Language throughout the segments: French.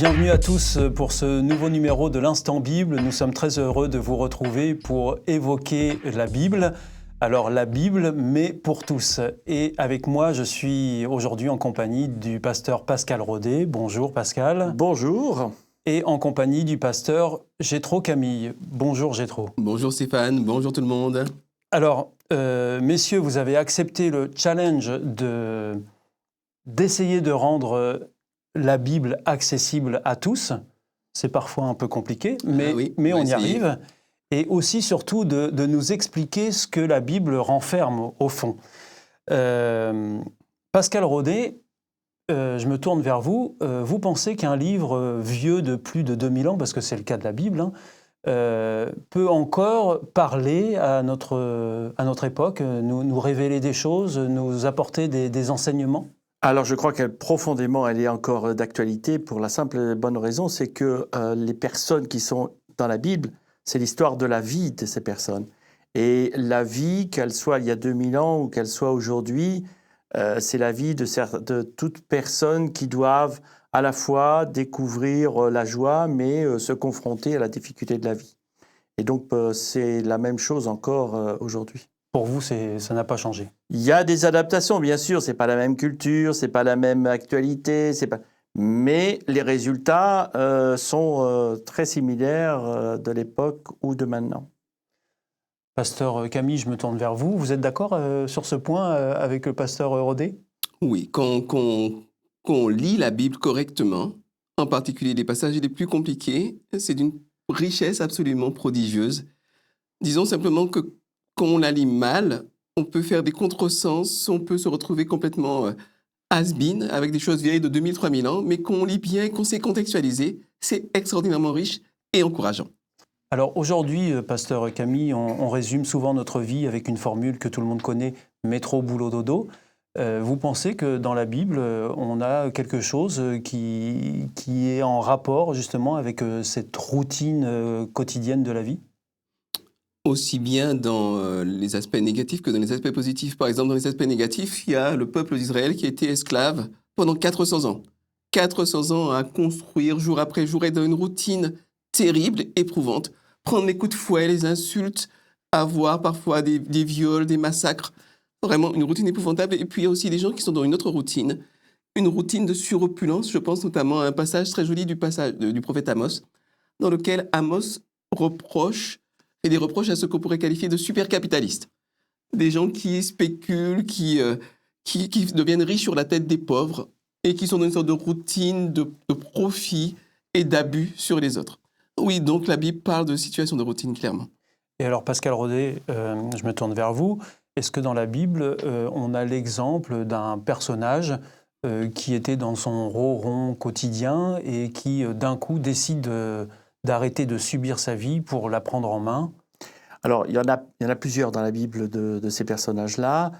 Bienvenue à tous pour ce nouveau numéro de l'Instant Bible. Nous sommes très heureux de vous retrouver pour évoquer la Bible. Alors la Bible, mais pour tous. Et avec moi, je suis aujourd'hui en compagnie du pasteur Pascal Rodet. Bonjour Pascal. Bonjour. Et en compagnie du pasteur Jétro Camille. Bonjour Jétro. Bonjour Stéphane, bonjour tout le monde. Alors, messieurs, vous avez accepté le challenge d'essayer de rendre la Bible accessible à tous. C'est parfois un peu compliqué, mais on y arrive. Et aussi, surtout, de nous expliquer ce que la Bible renferme au fond. Pascal Rodet, je me tourne vers vous. Vous pensez qu'un livre vieux de plus de 2000 ans, parce que c'est le cas de la Bible, peut encore parler à notre époque, nous révéler des choses, nous apporter des enseignements ? Alors je crois qu'elle est encore d'actualité pour la simple et bonne raison, c'est que les personnes qui sont dans la Bible, c'est l'histoire de la vie de ces personnes. Et la vie, qu'elle soit il y a 2000 ans ou qu'elle soit aujourd'hui, c'est la vie de toutes personnes qui doivent à la fois découvrir la joie, mais se confronter à la difficulté de la vie. Et donc c'est la même chose encore aujourd'hui. Pour vous, ça n'a pas changé? Il y a des adaptations, bien sûr. C'est pas la même culture, c'est pas la même actualité, mais les résultats sont très similaires de l'époque ou de maintenant. Pasteur Camille, je me tourne vers vous. Vous êtes d'accord sur ce point avec le pasteur Rodet? Oui, quand on lit la Bible correctement, en particulier les passages les plus compliqués, c'est d'une richesse absolument prodigieuse. Disons simplement que quand on la lit mal, on peut faire des contresens, on peut se retrouver complètement has-been avec des choses vieilles de 2000-3000 ans, mais quand on lit bien et qu'on sait contextualiser, c'est extraordinairement riche et encourageant. Alors aujourd'hui, pasteur Camille, on résume souvent notre vie avec une formule que tout le monde connaît, métro, boulot, dodo. Vous pensez que dans la Bible, on a quelque chose qui est en rapport justement avec cette routine quotidienne de la vie ? Aussi bien dans les aspects négatifs que dans les aspects positifs. Par exemple, dans les aspects négatifs, il y a le peuple d'Israël qui a été esclave pendant 400 ans. 400 ans à construire jour après jour et dans une routine terrible, éprouvante. Prendre les coups de fouet, les insultes, avoir parfois des viols, des massacres. Vraiment une routine épouvantable. Et puis il y a aussi des gens qui sont dans une autre routine, une routine de suropulence. Je pense notamment à un passage très joli du prophète Amos, dans lequel Amos fait des reproches à ce qu'on pourrait qualifier de supercapitalistes. Des gens qui spéculent, qui deviennent riches sur la tête des pauvres et qui sont dans une sorte de routine de profit et d'abus sur les autres. Oui, donc la Bible parle de situation de routine, clairement. Et alors Pascal Rodet, je me tourne vers vous. Est-ce que dans la Bible, on a l'exemple d'un personnage qui était dans son ronron quotidien et qui d'un coup décide d'arrêter de subir sa vie pour la prendre en main? Alors, il y en a plusieurs dans la Bible de ces personnages-là.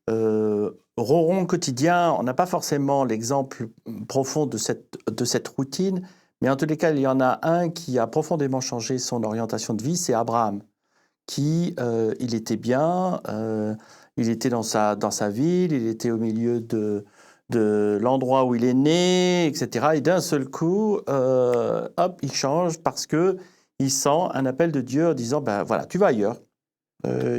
Ronron quotidien, on n'a pas forcément l'exemple profond de cette routine, mais en tous les cas, il y en a un qui a profondément changé son orientation de vie, c'est Abraham, qui, il était bien, il était dans sa ville, il était au milieu de l'endroit où il est né, etc. Et d'un seul coup, hop, il change parce qu'il sent un appel de Dieu en disant, ben voilà, tu vas ailleurs,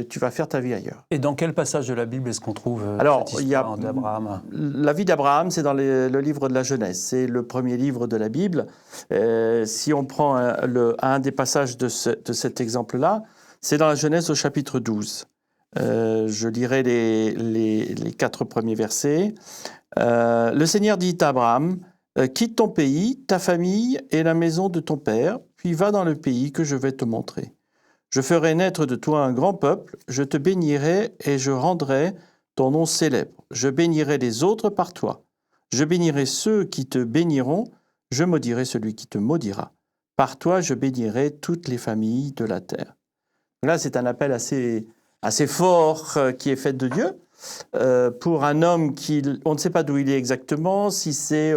tu vas faire ta vie ailleurs. Et dans quel passage de la Bible est-ce qu'on trouve cette histoire d'Abraham ? La vie d'Abraham, c'est dans le livre de la Genèse, c'est le premier livre de la Bible. Si on prend un des passages de cet exemple-là, c'est dans la Genèse au chapitre 12. Je lirai les 4 premiers versets. Le Seigneur dit à Abraham, quitte ton pays, ta famille et la maison de ton père, puis va dans le pays que je vais te montrer. Je ferai naître de toi un grand peuple, je te bénirai et je rendrai ton nom célèbre. Je bénirai les autres par toi. Je bénirai ceux qui te béniront, je maudirai celui qui te maudira. Par toi, je bénirai toutes les familles de la terre. Là, c'est un appel assez fort qui est fait de Dieu. Pour un homme on ne sait pas d'où il est exactement, si c'est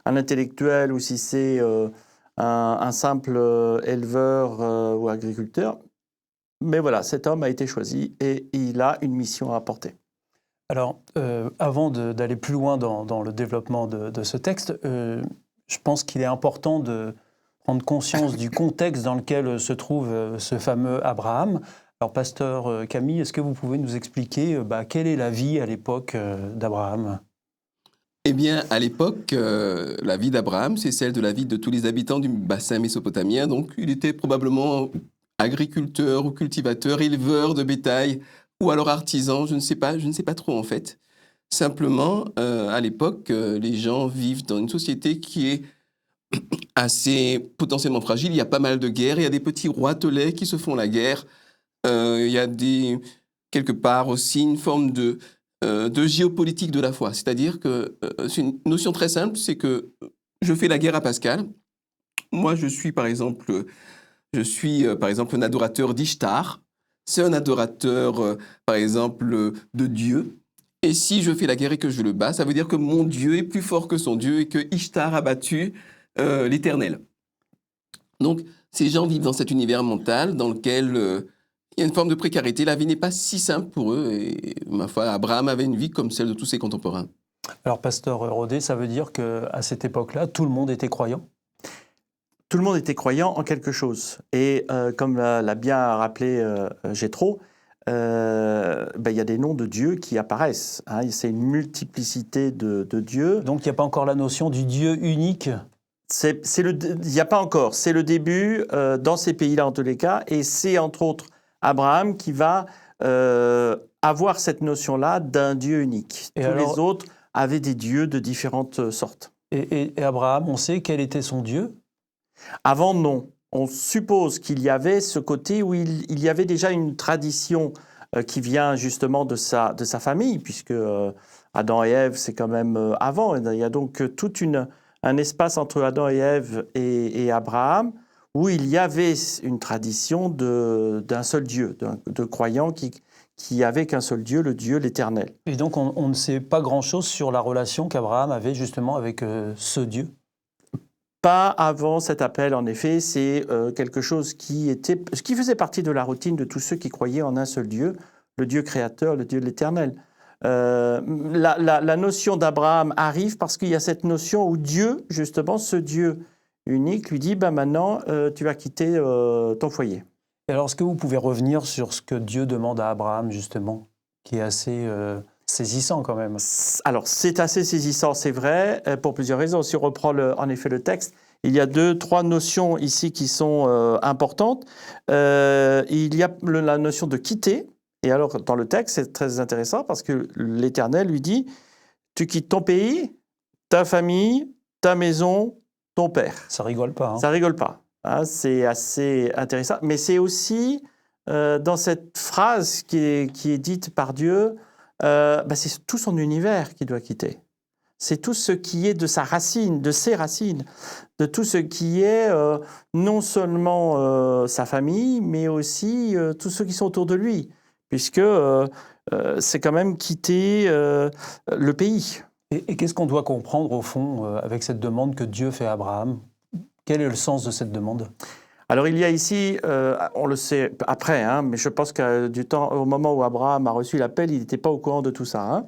un intellectuel ou si c'est un simple éleveur ou agriculteur. Mais voilà, cet homme a été choisi et il a une mission à apporter. Alors, avant d'aller plus loin dans le développement de ce texte, je pense qu'il est important de prendre conscience du contexte dans lequel se trouve ce fameux Abraham. Alors, pasteur Camille, est-ce que vous pouvez nous expliquer quelle est la vie à l'époque d'Abraham ? Eh bien, à l'époque, la vie d'Abraham, c'est celle de la vie de tous les habitants du bassin mésopotamien. Donc, il était probablement agriculteur ou cultivateur, éleveur de bétail, ou alors artisan, je ne sais pas trop en fait. Simplement, à l'époque, les gens vivent dans une société qui est assez potentiellement fragile. Il y a pas mal de guerres, il y a des petits roitelets qui se font la guerre. Il y a quelque part aussi une forme de géopolitique de la foi. C'est-à-dire que c'est une notion très simple, c'est que je fais la guerre à Pascal. Moi, je suis par exemple un adorateur d'Ishtar. C'est un adorateur, par exemple, de Dieu. Et si je fais la guerre et que je le bats, ça veut dire que mon Dieu est plus fort que son Dieu et que Ishtar a battu l'Éternel. Donc, ces gens vivent dans cet univers mental dans lequel il y a une forme de précarité. La vie n'est pas si simple pour eux. Et ma foi, Abraham avait une vie comme celle de tous ses contemporains. Alors, pasteur Rodet, ça veut dire qu'à cette époque-là, tout le monde était croyant ? Tout le monde était croyant en quelque chose. Et comme l'a bien rappelé Jétro, il y a des noms de Dieu qui apparaissent. Hein. C'est une multiplicité de dieux. Donc, il n'y a pas encore la notion du Dieu unique ? Il n'y a pas encore. C'est le début dans ces pays-là, en tous les cas. Et c'est, entre autres, Abraham qui va avoir cette notion-là d'un Dieu unique. Tous les autres avaient des dieux de différentes sortes. Et Abraham, on sait quel était son Dieu ? Avant, non. On suppose qu'il y avait ce côté où il y avait déjà une tradition qui vient justement de sa famille, puisque Adam et Ève, c'est quand même avant. Il y a donc tout un espace entre Adam et Ève et Abraham, où il y avait une tradition d'un seul Dieu, de croyants qui avaient qu'un seul Dieu, le Dieu, l'Éternel. Et donc, on ne sait pas grand-chose sur la relation qu'Abraham avait justement avec ce Dieu ? Pas avant cet appel, en effet. C'est quelque chose qui faisait partie de la routine de tous ceux qui croyaient en un seul Dieu, le Dieu créateur, le Dieu de l'Éternel. La notion d'Abraham arrive parce qu'il y a cette notion où Dieu, justement, ce Dieu unique, lui dit maintenant, tu vas quitter ton foyer. Et alors, est-ce que vous pouvez revenir sur ce que Dieu demande à Abraham, justement, qui est assez saisissant quand même? Alors, c'est assez saisissant, c'est vrai, pour plusieurs raisons. Si on reprend en effet le texte, il y a 2-3 notions ici qui sont importantes. Il y a la notion de quitter. Et alors, dans le texte, c'est très intéressant parce que l'Éternel lui dit, tu quittes ton pays, ta famille, ta maison, ton père. Ça rigole pas. Hein. Ça rigole pas. Hein, c'est assez intéressant. Mais c'est aussi, dans cette phrase qui est dite par Dieu, c'est tout son univers qu'il doit quitter. C'est tout ce qui est de sa racine, de ses racines, de tout ce qui est non seulement sa famille, mais aussi tous ceux qui sont autour de lui, puisque c'est quand même quitter le pays. Et qu'est-ce qu'on doit comprendre au fond avec cette demande que Dieu fait à Abraham? Quel est le sens de cette demande? Alors il y a ici, on le sait après, hein, mais je pense qu'au moment où Abraham a reçu l'appel, il n'était pas au courant de tout ça. Hein.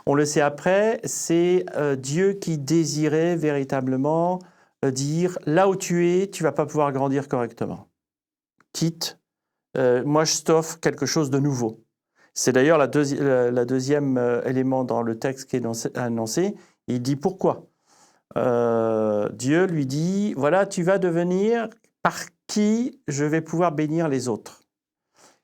On le sait après, c'est Dieu qui désirait véritablement dire, là où tu es, tu ne vas pas pouvoir grandir correctement. Quitte, moi je t'offre quelque chose de nouveau. C'est d'ailleurs la deuxième élément dans le texte qui est annoncé. Il dit pourquoi. Dieu lui dit, voilà, tu vas devenir par qui je vais pouvoir bénir les autres.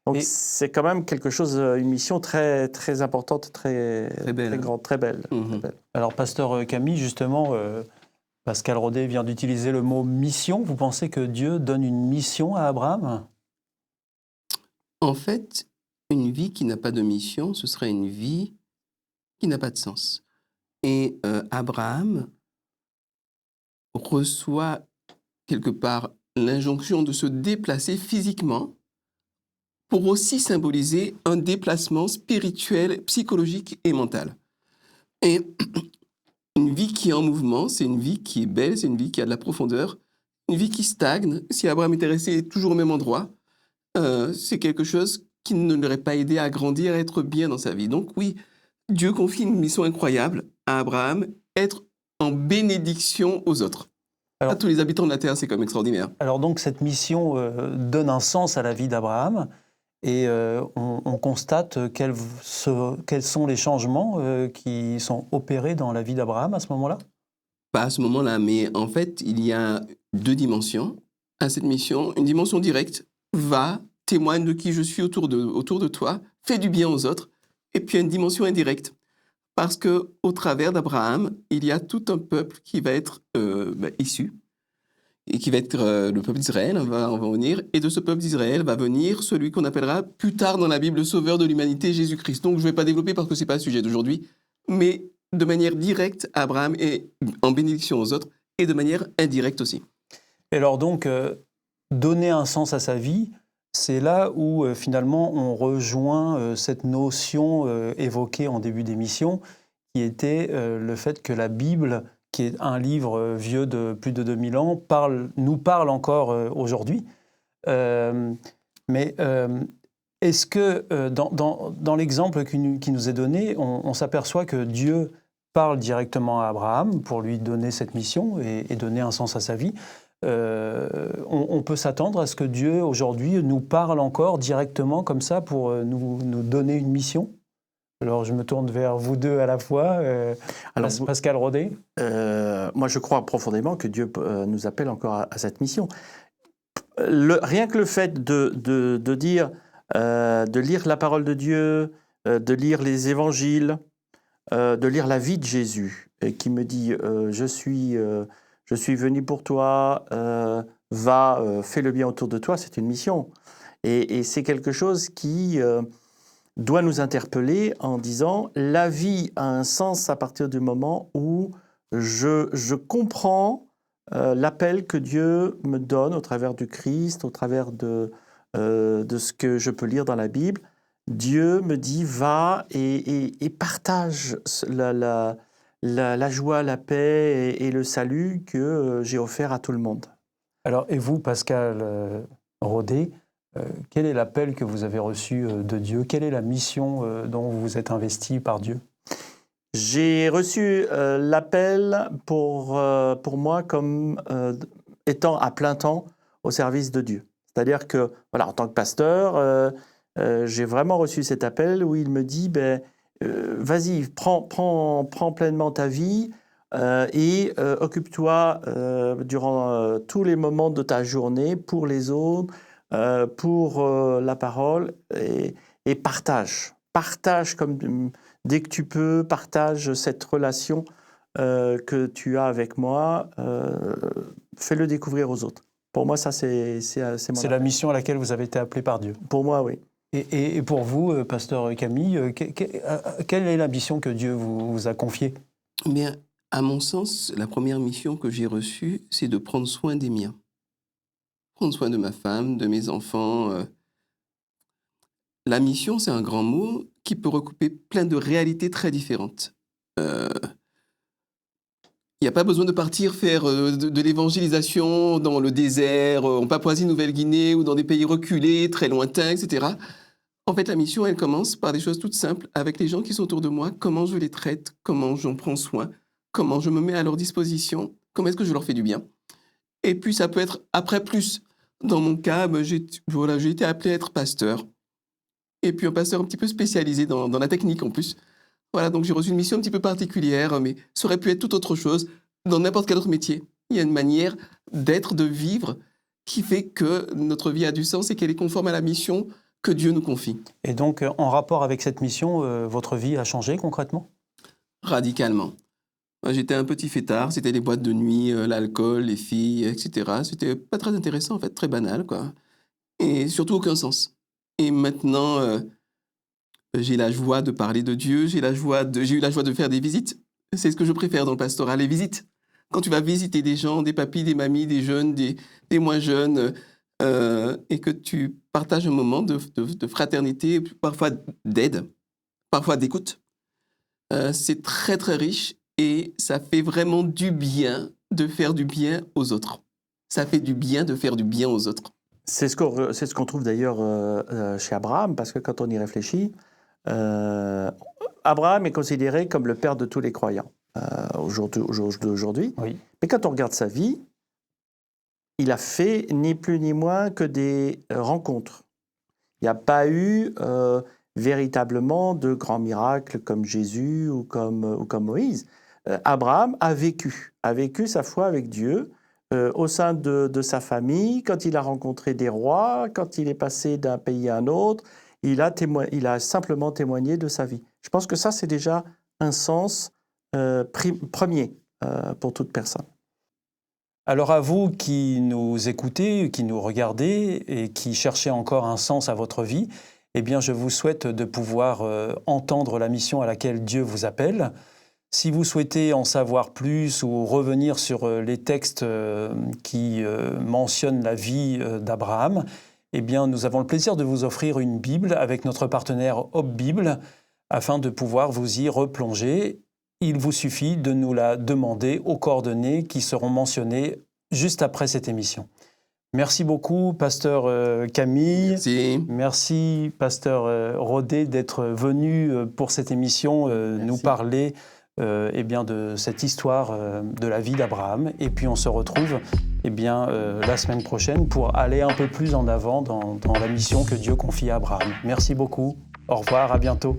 Donc c'est quand même quelque chose, une mission très, très importante, très belle, très grande, très belle, très belle. Alors, pasteur Camille, justement, Pascal Rodet vient d'utiliser le mot mission. Vous pensez que Dieu donne une mission à Abraham? En fait, une vie qui n'a pas de mission, ce serait une vie qui n'a pas de sens. Et Abraham reçoit quelque part l'injonction de se déplacer physiquement pour aussi symboliser un déplacement spirituel, psychologique et mental. Et une vie qui est en mouvement, c'est une vie qui est belle, c'est une vie qui a de la profondeur, une vie qui stagne. Si Abraham était resté toujours au même endroit, c'est quelque chose qui ne l'aurait pas aidé à grandir, à être bien dans sa vie. Donc oui, Dieu confie une mission incroyable à Abraham, être en bénédiction aux autres. Alors- À tous les habitants de la terre, c'est comme extraordinaire. Alors donc cette mission donne un sens à la vie d'Abraham et on constate quels sont les changements qui sont opérés dans la vie d'Abraham à ce moment-là? Pas à ce moment-là, mais en fait, il y a deux dimensions à cette mission. Une dimension directe, va, témoigne de qui je suis autour de toi, fais du bien aux autres. Et puis il y a une dimension indirecte. Parce qu'au travers d'Abraham, il y a tout un peuple qui va être issu, et qui va être le peuple d'Israël, on va venir, et de ce peuple d'Israël va venir celui qu'on appellera plus tard dans la Bible le sauveur de l'humanité, Jésus-Christ. Donc je ne vais pas développer parce que ce n'est pas le sujet d'aujourd'hui, mais de manière directe, Abraham est en bénédiction aux autres, et de manière indirecte aussi. Et alors donc, donner un sens à sa vie, c'est là où finalement on rejoint cette notion évoquée en début d'émission, qui était le fait que la Bible, qui est un livre vieux de plus de 2000 ans, nous parle encore aujourd'hui. Mais est-ce que dans l'exemple qui nous est donné, on s'aperçoit que Dieu parle directement à Abraham pour lui donner cette mission et donner un sens à sa vie? On peut s'attendre à ce que Dieu, aujourd'hui, nous parle encore directement comme ça pour nous donner une mission? Alors, je me tourne vers vous deux à la fois. Alors, Pascal Rodet. Moi, je crois profondément que Dieu nous appelle encore à cette mission. Rien que le fait de dire, de lire la parole de Dieu, de lire les évangiles, de lire la vie de Jésus, qui me dit je suis venu pour toi, fais le bien autour de toi, c'est une mission. Et c'est quelque chose qui doit nous interpeller en disant la vie a un sens à partir du moment où je comprends l'appel que Dieu me donne au travers du Christ, au travers de ce que je peux lire dans la Bible. Dieu me dit va et partage la joie, la paix et le salut que j'ai offert à tout le monde. Alors, et vous, Pascal Rodet, quel est l'appel que vous avez reçu de Dieu? Quelle est la mission dont vous êtes investi par Dieu? J'ai reçu l'appel pour moi comme étant à plein temps au service de Dieu. C'est-à-dire que, voilà, en tant que pasteur, j'ai vraiment reçu cet appel où il me dit vas-y, prends pleinement ta vie et occupe-toi durant tous les moments de ta journée pour les autres, pour la parole et partage. Partage dès que tu peux, partage cette relation que tu as avec moi, fais-le découvrir aux autres. Pour moi, ça, c'est mon C'est la mission à laquelle vous avez été appelé par Dieu. Pour moi, oui. Et pour vous, pasteur Camille, quelle est la mission que Dieu vous a confiée? Mais à mon sens, la première mission que j'ai reçue, c'est de prendre soin des miens. Prendre soin de ma femme, de mes enfants. La mission, c'est un grand mot qui peut recouper plein de réalités très différentes. Il n'y a pas besoin de partir faire de l'évangélisation dans le désert, en Papouasie-Nouvelle-Guinée ou dans des pays reculés, très lointains, etc. En fait, la mission, elle commence par des choses toutes simples avec les gens qui sont autour de moi, comment je les traite, comment j'en prends soin, comment je me mets à leur disposition, comment est-ce que je leur fais du bien. Et puis, ça peut être après plus. Dans mon cas, j'ai été appelé à être pasteur. Et puis, un pasteur un petit peu spécialisé dans la technique en plus. Voilà, donc j'ai reçu une mission un petit peu particulière, mais ça aurait pu être tout autre chose dans n'importe quel autre métier. Il y a une manière d'être, de vivre, qui fait que notre vie a du sens et qu'elle est conforme à la mission que Dieu nous confie. Et donc, en rapport avec cette mission, votre vie a changé concrètement? Radicalement. J'étais un petit fêtard, c'était les boîtes de nuit, l'alcool, les filles, etc. C'était pas très intéressant, en fait, très banal, quoi. Et surtout aucun sens. Et maintenant, j'ai la joie de parler de Dieu, j'ai eu la joie de faire des visites. C'est ce que je préfère dans le pastorat, les visites. Quand tu vas visiter des gens, des papis, des mamies, des jeunes, des moins jeunes, et que tu partages un moment de fraternité, parfois d'aide, parfois d'écoute, c'est très très riche et ça fait vraiment du bien de faire du bien aux autres. Ça fait du bien de faire du bien aux autres. C'est ce qu'on trouve d'ailleurs chez Abraham, parce que quand on y réfléchit, Abraham est considéré comme le père de tous les croyants aujourd'hui. Oui. Mais quand on regarde sa vie, il a fait ni plus ni moins que des rencontres. Il n'y a pas eu véritablement de grands miracles comme Jésus ou comme Moïse. Abraham a vécu sa foi avec Dieu au sein de sa famille, quand il a rencontré des rois, quand il est passé d'un pays à un autre, il a simplement témoigné de sa vie. Je pense que ça, c'est déjà un sens premier pour toute personne. Alors à vous qui nous écoutez, qui nous regardez et qui cherchez encore un sens à votre vie, eh bien je vous souhaite de pouvoir entendre la mission à laquelle Dieu vous appelle. Si vous souhaitez en savoir plus ou revenir sur les textes qui mentionnent la vie d'Abraham, eh bien nous avons le plaisir de vous offrir une Bible avec notre partenaire Hope Bible afin de pouvoir vous y replonger. Il vous suffit de nous la demander aux coordonnées qui seront mentionnées juste après cette émission. Merci beaucoup, pasteur Camille. Merci. Merci, pasteur Rodet, d'être venu pour cette émission nous parler de cette histoire de la vie d'Abraham. Et puis on se retrouve la semaine prochaine pour aller un peu plus en avant dans la mission que Dieu confie à Abraham. Merci beaucoup. Au revoir, à bientôt.